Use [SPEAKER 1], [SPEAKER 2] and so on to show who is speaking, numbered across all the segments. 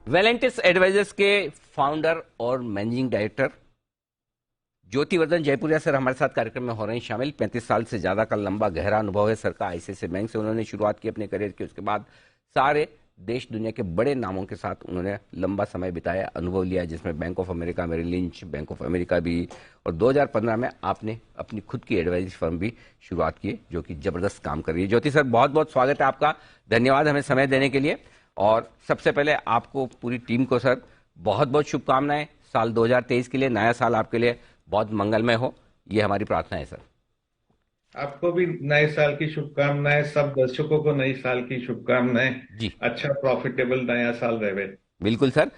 [SPEAKER 1] Valentis advisers के founder और managing director Jyotivardhan Jaipuria sir हमारे साथ कार्यक्रम में हो रहे हैं शामिल। 35 साल से ज्यादा का लंबा गहरा अनुभव है सर का। आईसीआईसीआई बैंक से उन्होंने शुरुआत की अपने करियर की, उसके बाद सारे देश दुनिया के बड़े नामों के साथ उन्होंने लंबा समय बिताया, अनुभव लिया, जिसमें Bank of America, Merrill Lynch, Bank of America भी। और 2015 में आपने अपनी खुद की एडवाइजरी फर्म भी शुरुआत की, जो कि जबरदस्त काम कर रही है। ज्योति सर, बहुत बहुत स्वागत है आपका, धन्यवाद हमें समय देने के लिए। और सबसे पहले आपको, पूरी टीम को सर बहुत बहुत शुभकामनाएं साल 2023 के लिए। नया साल आपके लिए बहुत मंगलमय हो, ये हमारी प्रार्थना है सर।
[SPEAKER 2] आपको भी नए साल की शुभकामनाएं। सब दर्शकों को नए साल की शुभकामनाएं।
[SPEAKER 1] जी
[SPEAKER 2] अच्छा प्रॉफिटेबल नया साल रहे।
[SPEAKER 1] बिल्कुल सर।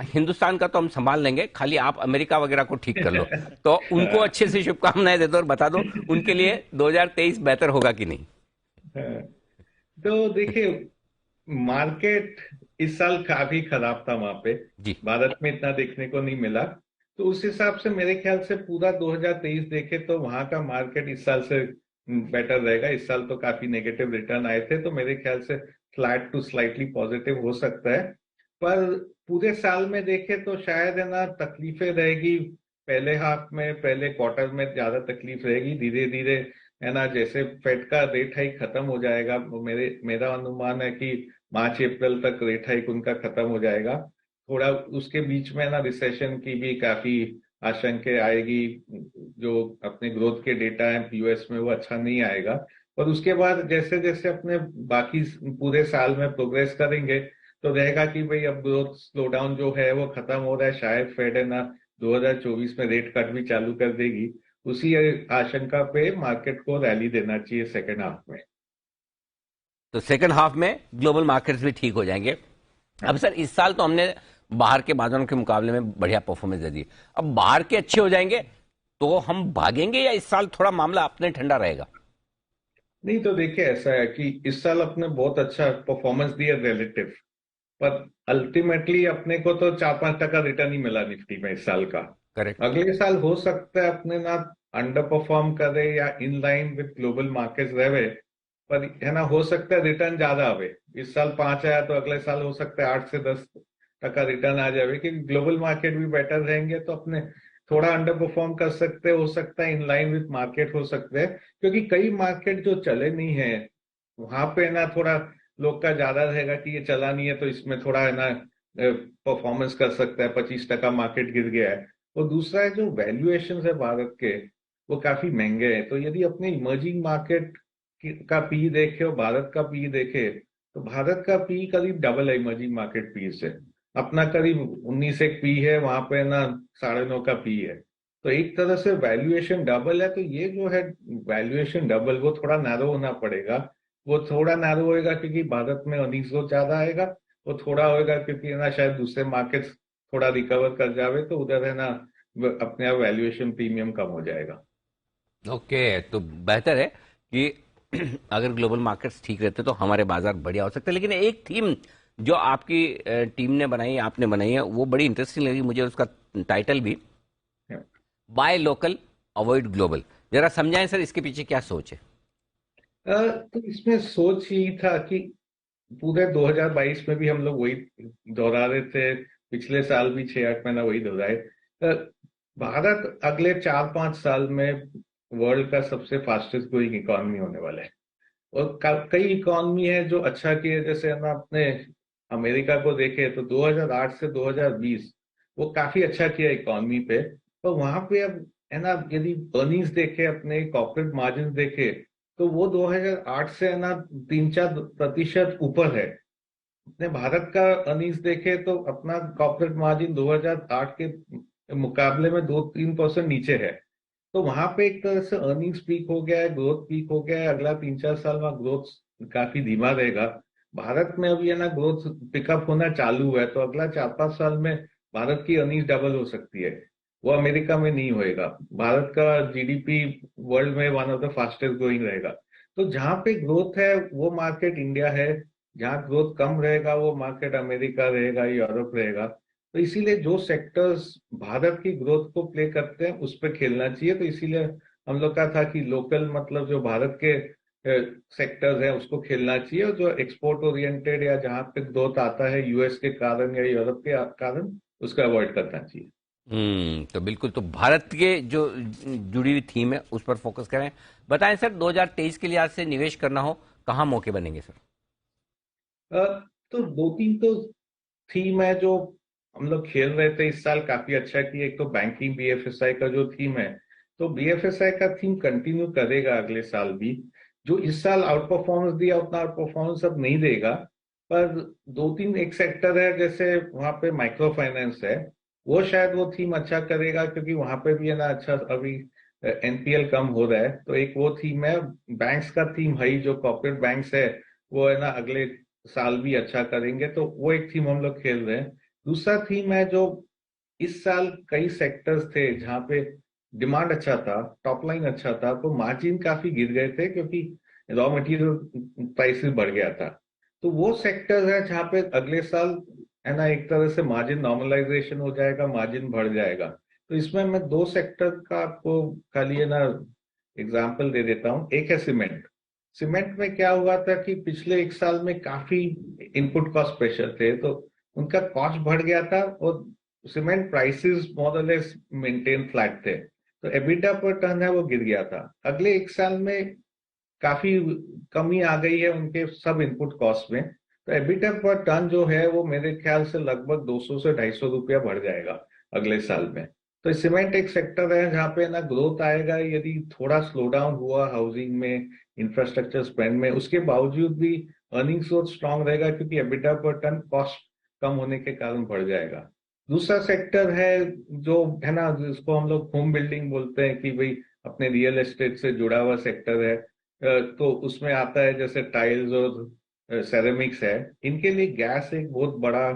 [SPEAKER 1] हिंदुस्तान का तो हम संभाल लेंगे, खाली आप अमेरिका वगैरह को ठीक कर लो। तो उनको अच्छे से शुभकामनाएं दे दो और बता दो उनके लिए 2023 बेहतर होगा कि नहीं।
[SPEAKER 2] तो देखिए, मार्केट इस साल काफी खराब था वहां पे।
[SPEAKER 1] जी
[SPEAKER 2] भारत में इतना देखने को नहीं मिला। तो उस हिसाब से मेरे ख्याल से पूरा 2023 देखे तो वहां का मार्केट इस साल से बेटर रहेगा। इस साल तो काफी नेगेटिव रिटर्न आए थे, तो मेरे ख्याल से फ्लैट टू स्लाइटली पॉजिटिव हो सकता है। पर पूरे साल में देखे तो शायद है ना, तकलीफें रहेगी। पहले हाफ में, पहले क्वार्टर में ज्यादा तकलीफ रहेगी। धीरे धीरे है ना, जैसे फेड का रेट हाइक खत्म हो जाएगा, वो मेरा अनुमान है कि मार्च अप्रैल तक रेट हाइक उनका खत्म हो जाएगा। थोड़ा उसके बीच में ना रिसेशन की भी काफी आशंका आएगी। जो अपने ग्रोथ के डेटा है यूएस में, वो अच्छा नहीं आएगा। और उसके बाद जैसे जैसे अपने बाकी पूरे साल में प्रोग्रेस करेंगे, तो रहेगा कि भाई अब ग्रोथ स्लो डाउन जो है वो खत्म हो रहा है। शायद फेड है ना 2024 में रेट कट भी चालू कर देगी। उसी आशंका पे मार्केट को रैली देना चाहिए सेकेंड हाफ में।
[SPEAKER 1] तो सेकंड हाफ में ग्लोबल मार्केट्स भी ठीक हो जाएंगे। अब
[SPEAKER 2] हाँ।
[SPEAKER 1] सर, इस साल तो हमने बाहर के बाजारों के मुकाबले में बढ़िया परफॉर्मेंस दे दी। अब बाहर के अच्छे हो जाएंगे तो हम भागेंगे, या इस साल थोड़ा मामला अपने ठंडा रहेगा।
[SPEAKER 2] नहीं तो देखिए, ऐसा है कि इस साल अपने बहुत अच्छा परफॉर्मेंस दिया रिलेटिव। पर अल्टीमेटली अपने को तो 4-5% रिटर्न ही मिला निफ्टी में इस साल का।
[SPEAKER 1] करेक्ट।
[SPEAKER 2] अगले साल हो सकता है अपने ना अंडर परफॉर्म करे या in line with global markets रहे। पर है ना, हो सकता है रिटर्न ज्यादा आवे। इस साल 5 आया तो अगले साल हो सकता है 8 से 10% रिटर्न आ जाए, क्योंकि ग्लोबल मार्केट भी बेटर रहेंगे तो अपने थोड़ा अंडर परफॉर्म कर सकते हो सकता है इन लाइन विद मार्केट हो सकते हैं। क्योंकि कई मार्केट जो चले नहीं है, वहां पे ना थोड़ा लोग का ज्यादा रहेगा कि ये चला नहीं है तो इसमें थोड़ा है ना परफॉर्मेंस कर सकता है। 25% मार्केट गिर गया है। और दूसरा है, जो वैल्यूएशन है भारत के, वो काफी महंगे हैं। तो यदि अपने इमर्जिंग मार्केट का पी देखे और भारत का पी देखे, तो भारत का पी करीब डबल है इमर्जिंग मार्केट पी से। अपना करीब 19 एक पी है, वहां पे ना 9.5 का पी है। तो एक तरह से वैल्यूएशन डबल है। तो ये जो है वैल्यूएशन डबल, वो थोड़ा नैरो होना पड़ेगा। वो थोड़ा नैरो होएगा क्योंकि भारत में अर्निंग्स ग्रोथ ज्यादा आएगा। वो थोड़ा होएगा क्योंकि है ना शायद दूसरे मार्केट्स थोड़ा रिकवर कर जावे, तो उधर है ना अपने आप वैल्यूएशन प्रीमियम कम हो जाएगा।
[SPEAKER 1] ओके, तो बेहतर है कि अगर ग्लोबल मार्केट्स ठीक रहते तो हमारे बाजार बढ़िया हो सकते हैं। लेकिन एक थीम जो आपकी टीम ने बनाई, आपने बनाई है, वो बड़ी इंटरेस्टिंग लगी मुझे, उसका टाइटल भी बाय लोकल अवॉइड ग्लोबल। जरा समझाएं सर, इसके पीछे क्या सोच है।
[SPEAKER 2] तो इसमें सोच ही था कि पूरे 2022 में भी हम लोग वही दोहरा रहे थे। पिछले साल भी 6-8 महीना वही दोहराए। अ, भारत अगले 4-5 साल में वर्ल्ड का सबसे फास्टेस्ट ग्रोइंग इकोनॉमी होने वाला है। और कई इकोनॉमी है जो अच्छा किए, जैसे हम अपने अमेरिका को देखे तो 2008 से 2020 वो काफी अच्छा किया इकोनॉमी पे। पर वहां पे अब है ना, यदि अर्निंग्स देखे, अपने कॉर्पोरेट मार्जिन देखे, तो वो 2008 से है ना 3-4% ऊपर है। अपने भारत का अर्निंग्स देखे तो अपना कॉर्पोरेट मार्जिन 2008 के मुकाबले में 2-3% नीचे है। तो वहां पे एक तरह से अर्निंग्स पीक हो गया है, ग्रोथ पीक हो गया है। अगला 3-4 साल वहाँ ग्रोथ काफी धीमा रहेगा। भारत में अभी है ना ग्रोथ पिकअप होना चालू है, तो अगला 4-5 साल में भारत की अर्निंग्स डबल हो सकती है। वो अमेरिका में नहीं होएगा। भारत का जीडीपी वर्ल्ड में one of the fastest growing रहेगा। तो जहां पे ग्रोथ है वो मार्केट इंडिया है। जहां ग्रोथ कम रहेगा वो मार्केट अमेरिका रहेगा, यूरोप रहेगा। तो इसीलिए जो सेक्टर्स भारत की ग्रोथ को प्ले करते हैं उस पर खेलना चाहिए। तो इसीलिए हम लोग का था कि लोकल मतलब जो भारत के सेक्टर्स हैं उसको खेलना चाहिए, और जो एक्सपोर्ट ओरिएंटेड या जहां पे ग्रोथ आता है यूएस के कारण या यूरोप के कारण, उसको अवॉइड करना चाहिए।
[SPEAKER 1] तो बिल्कुल, तो भारत के जो जुड़ी हुई थीम है उस पर फोकस करें। बताएं सर, 2023 के लिए आज से निवेश करना हो, कहाँ मौके बनेंगे सर?
[SPEAKER 2] अ, तो दो तीन तो थीम है जो हम लोग खेल रहे थे इस साल, काफी अच्छा की। एक तो बैंकिंग बीएफएसआई का जो थीम है, तो बीएफएसआई का थीम कंटिन्यू करेगा अगले साल भी। जो इस साल आउट परफॉर्मेंस दिया उतना आउट परफॉर्मेंस अब नहीं देगा, पर दो तीन एक सेक्टर है, जैसे वहां पे माइक्रो फाइनेंस है, वो शायद वो थीम अच्छा करेगा, क्योंकि वहां पे भी है ना अच्छा अभी एनपीएल कम हो रहा है, तो एक वो थीम है। बैंक्स का थीम है ही, जो कॉर्पोरेट बैंक्स है वो है ना अगले साल भी अच्छा करेंगे, तो वो एक थीम हम लोग खेल रहे हैं। दूसरा थीम है जो इस साल कई सेक्टर्स थे जहां पे डिमांड अच्छा था, टॉप लाइन अच्छा था, तो मार्जिन काफी गिर गए थे क्योंकि रॉ मटेरियल प्राइसेस बढ़ गया था। तो वो सेक्टर्स है जहां पे अगले साल है ना एक तरह से मार्जिन नॉर्मलाइजेशन हो जाएगा, मार्जिन बढ़ जाएगा। तो इसमें मैं दो सेक्टर का आपको खाली है ना एग्जाम्पल दे देता हूँ। एक है सीमेंट। सीमेंट में क्या हुआ था कि पिछले एक साल में काफी इनपुट कॉस्ट प्रेशर थे, तो उनका कॉस्ट बढ़ गया था, और सीमेंट प्राइसेस मोर और लेस मेंटेन फ्लैट थे, तो एबिटा पर टन है वो गिर गया था। अगले एक साल में काफी कमी आ गई है उनके सब इनपुट कॉस्ट में, तो एबिटा पर टन जो है वो मेरे ख्याल से लगभग 200 से 250 रुपया बढ़ जाएगा अगले साल में। तो सीमेंट एक सेक्टर है जहाँ पे ना ग्रोथ आएगा, यदि थोड़ा स्लो डाउन हुआ हाउसिंग में, इंफ्रास्ट्रक्चर स्पेंड में, उसके बावजूद भी अर्निंग सोर्स स्ट्रांग रहेगा, क्योंकि एबिटा पर टन कॉस्ट कम होने के कारण बढ़ जाएगा। दूसरा सेक्टर है जो है ना जिसको हम लोग होम बिल्डिंग बोलते हैं, कि भाई अपने रियल एस्टेट से जुड़ा हुआ सेक्टर है। तो उसमें आता है जैसे टाइल्स और सेरेमिक्स है। इनके लिए गैस एक बहुत बड़ा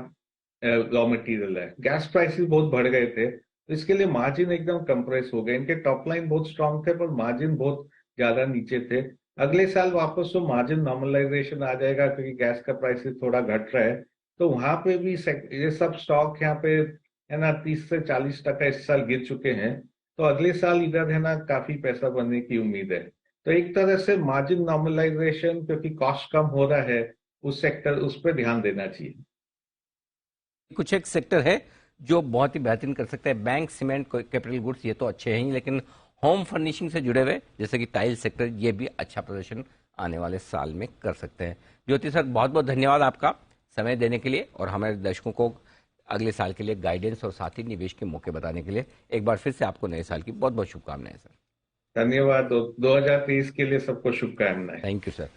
[SPEAKER 2] रॉ मटेरियल है। गैस प्राइसेस बहुत बढ़ गए थे, तो इसके लिए मार्जिन एकदम कंप्रेस हो गए। इनके टॉप लाइन बहुत स्ट्रांग थे, पर मार्जिन बहुत ज्यादा नीचे थे। अगले साल वापस वो मार्जिन नॉर्मलाइजेशन आ जाएगा, क्योंकि गैस का प्राइसेस थोड़ा घट रहा है। तो वहां पे भी ये सब स्टॉक यहाँ पे है ना 30 से 40% इस साल गिर चुके हैं, तो अगले साल इधर है ना काफी पैसा बनने की उम्मीद है। तो एक तरह से मार्जिन नॉर्मलाइजेशन, क्योंकि कॉस्ट कम हो रहा है उस सेक्टर, उस पर ध्यान देना चाहिए।
[SPEAKER 1] कुछ एक सेक्टर है जो बहुत ही बेहतरीन कर सकता है, बैंक, सीमेंट, कैपिटल गुड्स, ये तो अच्छे हैं ही, लेकिन होम फर्निशिंग से जुड़े हुए जैसे कि टाइल सेक्टर, ये भी अच्छा प्रदर्शन आने वाले साल में कर सकते हैं। ज्योति सर, बहुत बहुत धन्यवाद आपका समय देने के लिए और हमारे दर्शकों को अगले साल के लिए गाइडेंस और साथ ही निवेश के मौके बताने के लिए। एक बार फिर से आपको नए साल की बहुत बहुत शुभकामनाएं सर।
[SPEAKER 2] धन्यवाद। 2023 के लिए सबको शुभकामनाएं।
[SPEAKER 1] Thank you sir.